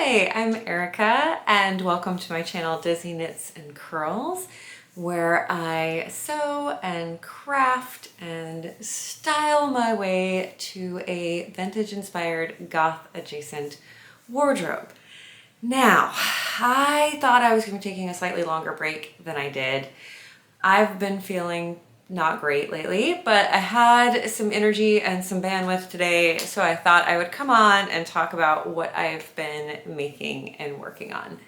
Hi, I'm Erica and welcome to my channel Dizzyknitsandcurls, where I sew and craft and style my way to a vintage inspired goth adjacent wardrobe. Now, I thought I was going to be taking a slightly longer break than I did. I've been feeling not great lately, but I had some energy and some bandwidth today, so I thought I would come on and talk about what I've been making and working on.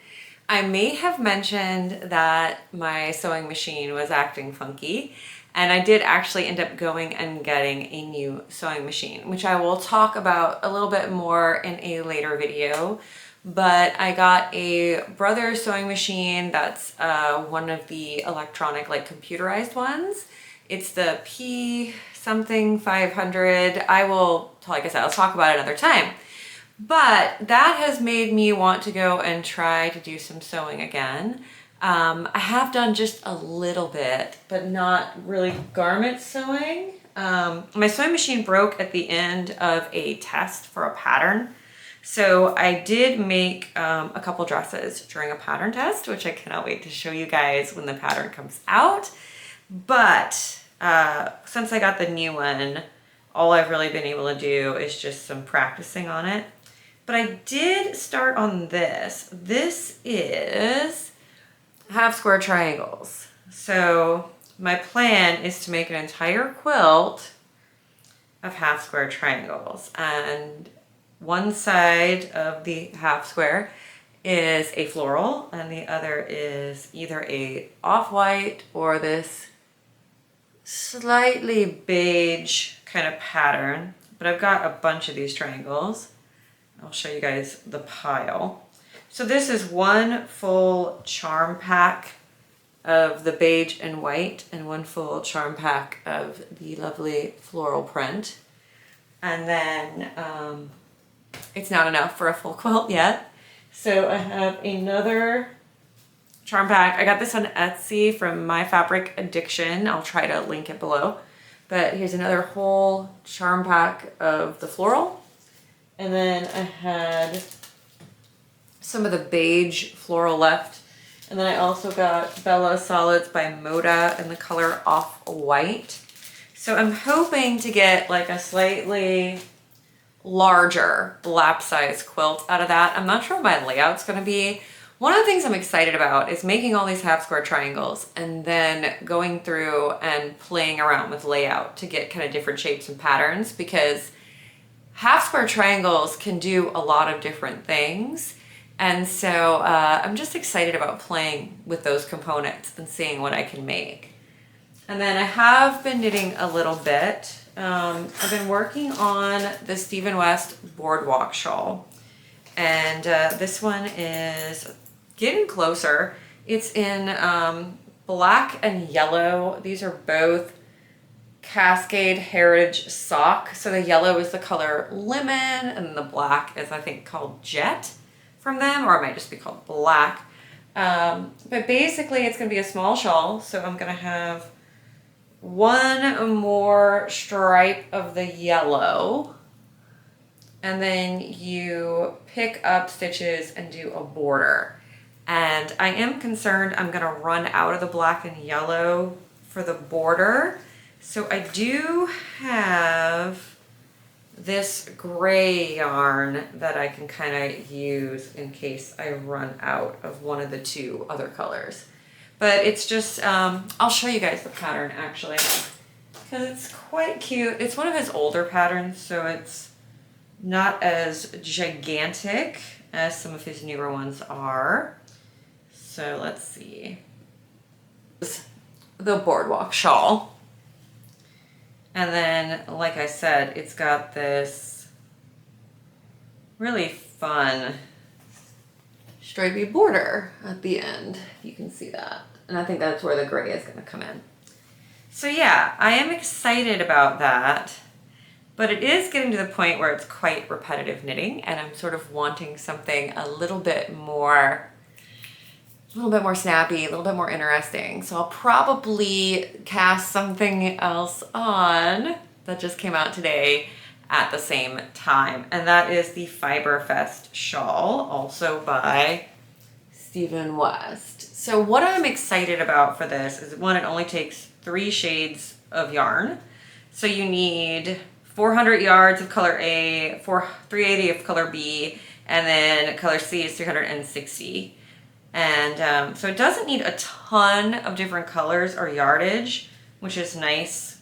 I may have mentioned that my sewing machine was acting funky, and I did actually end up going and getting a new sewing machine, which I will talk about a little bit more in a later video. But I got a Brother sewing machine that's one of the electronic, like computerized ones. It's the P something 500. I will, like I said, I'll talk about it another time. But that has made me want to go and try to do some sewing again. I have done just a little bit, but not really garment sewing. My sewing machine broke at the end of a test for a pattern. So I did make a couple dresses during a pattern test, which I cannot wait to show you guys when the pattern comes out. But since I got the new one, all I've really been able to do is just some practicing on it. But I did start on this. This is half square triangles. So my plan is to make an entire quilt of half square triangles, and one side of the half square is a floral and the other is either a off-white or this slightly beige kind of pattern. But I've got a bunch of these triangles. I'll show you guys the pile. So this is one full charm pack of the beige and white and one full charm pack of the lovely floral print. And then it's not enough for a full quilt yet. So I have another charm pack. I got this on Etsy from My Fabric Addiction. I'll try to link it below. But here's another whole charm pack of the floral. And then I had some of the beige floral left. And then I also got Bella Solids by Moda in the color Off-White. So I'm hoping to get like a slightly larger lap size quilt out of that. I'm not sure what my layout's gonna be. One of the things I'm excited about is making all these half square triangles and then going through and playing around with layout to get kind of different shapes and patterns, because half square triangles can do a lot of different things. And so I'm just excited about playing with those components and seeing what I can make. And then I have been knitting a little bit. I've been working on the Stephen West Boardwalk shawl, and this one is getting closer. It's in black and yellow. These are both Cascade Heritage sock. So the yellow is the color lemon and the black is, I think, called jet from them, or it might just be called black. But basically it's gonna be a small shawl. So I'm gonna have one more stripe of the yellow, and then you pick up stitches and do a border. And I am concerned I'm gonna run out of the black and yellow for the border. So I do have this gray yarn that I can kind of use in case I run out of one of the two other colors. But it's just, I'll show you guys the pattern actually, because it's quite cute. It's one of his older patterns, so it's not as gigantic as some of his newer ones are. So let's see. The Boardwalk shawl. And then, like I said, it's got this really fun stripy border at the end. You can see that. And I think that's where the gray is going to come in. So yeah, I am excited about that, but it is getting to the point where it's quite repetitive knitting, and I'm sort of wanting something a little bit more snappy, a little bit more interesting. So I'll probably cast something else on that just came out today at the same time. And that is the Fiberfest shawl, also by Stephen West. So what I'm excited about for this is, one, it only takes 3 shades of yarn. So you need 400 yards of color A, 380 of color B, and then color C is 360. And so it doesn't need a ton of different colors or yardage, which is nice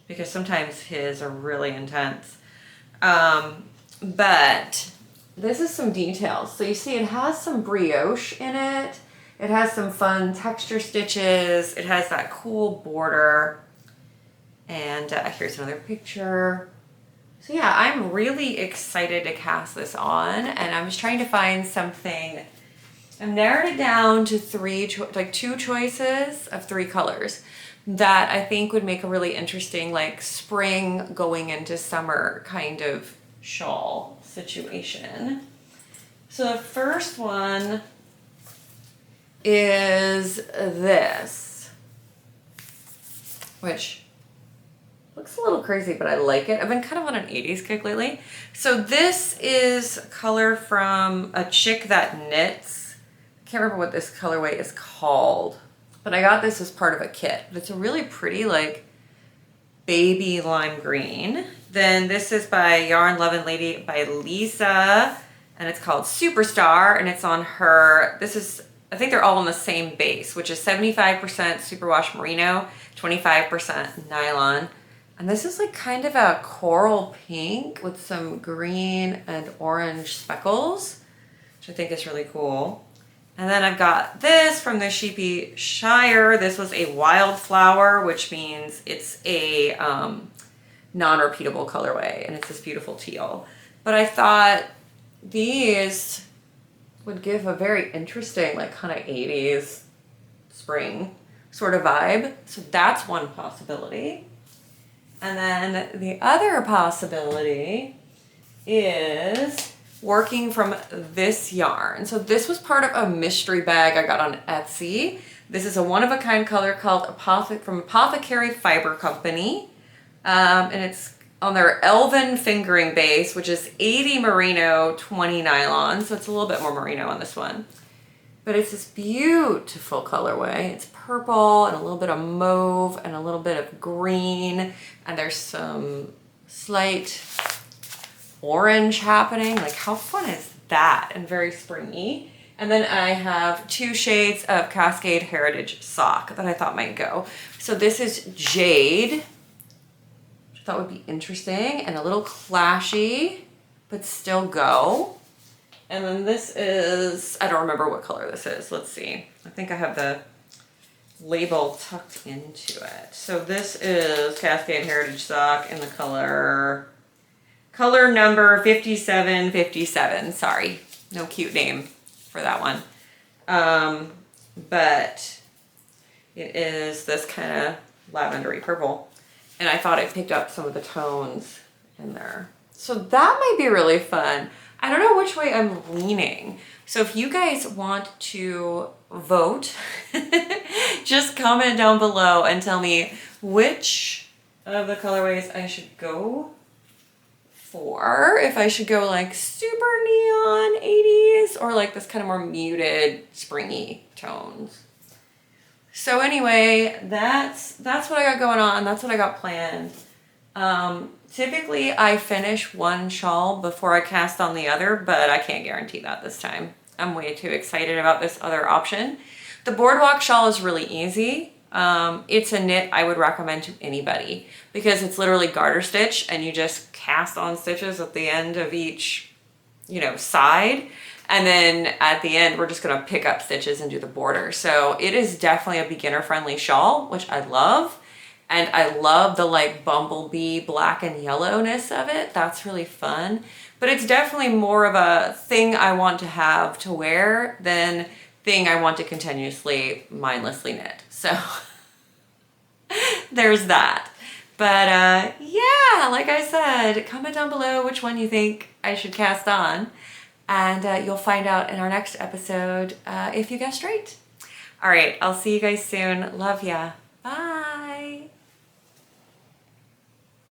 because sometimes his are really intense. But this is some details. So you see it has some brioche in it. It has some fun texture stitches. It has that cool border. And here's another picture. So yeah, I'm really excited to cast this on, and I'm just trying to find something. I've narrowed it down to 2 choices of 3 colors that I think would make a really interesting, like, spring going into summer kind of shawl situation. So the first one is this, which looks a little crazy, but I like it. I've been kind of on an 80s kick lately. So this is color from a chick that knits. I can't remember what this colorway is called, but I got this as part of a kit. But it's a really pretty, like, baby lime green. Then this is by Yarn Lovin' Lady by Lisa, and it's called Superstar, and it's on her, this is, I think they're all on the same base, which is 75% superwash merino, 25% nylon. And this is like kind of a coral pink with some green and orange speckles, which I think is really cool. And then I've got this from the Sheepy Shire. This was a wildflower, which means it's a non-repeatable colorway, and it's this beautiful teal. But I thought these would give a very interesting, like, kind of 80s spring sort of vibe. So that's one possibility. And then the other possibility is working from this yarn. So this was part of a mystery bag I got on Etsy. This is a one-of-a-kind color called from Apothecary Fiber Company. And it's on their Elven fingering base, which is 80 merino, 20 nylon. So it's a little bit more merino on this one. But it's this beautiful colorway. It's purple and a little bit of mauve and a little bit of green. And there's some slight orange happening. Like, how fun is that? And very springy. And then I have 2 shades of Cascade Heritage Sock that I thought might go. So this is Jade, which I thought would be interesting and a little clashy, but still go. And then this is, I don't remember what color this is. Let's see. I think I have the label tucked into it. So this is Cascade Heritage Sock in the color number 5757. Sorry, no cute name for that one. But it is this kind of lavendery purple. And I thought I picked up some of the tones in there. So that might be really fun. I don't know which way I'm leaning. So if you guys want to vote, just comment down below and tell me which of the colorways I should go for. If I should go like super neon 80s or like this kind of more muted springy tones. So anyway, that's what I got going on. That's what I got planned. Typically I finish one shawl before I cast on the other, but I can't guarantee that this time. I'm way too excited about this other option. The boardwalk shawl is really easy. It's a knit I would recommend to anybody because it's literally garter stitch and you just cast on stitches at the end of each, side. And then at the end, we're just gonna pick up stitches and do the border. So it is definitely a beginner friendly shawl, which I love. And I love the like bumblebee black and yellowness of it. That's really fun. But it's definitely more of a thing I want to have to wear than thing I want to continuously mindlessly knit. So there's that. But yeah, like I said, comment down below which one you think I should cast on. And you'll find out in our next episode if you guessed right. All right, I'll see you guys soon. Love ya. Bye.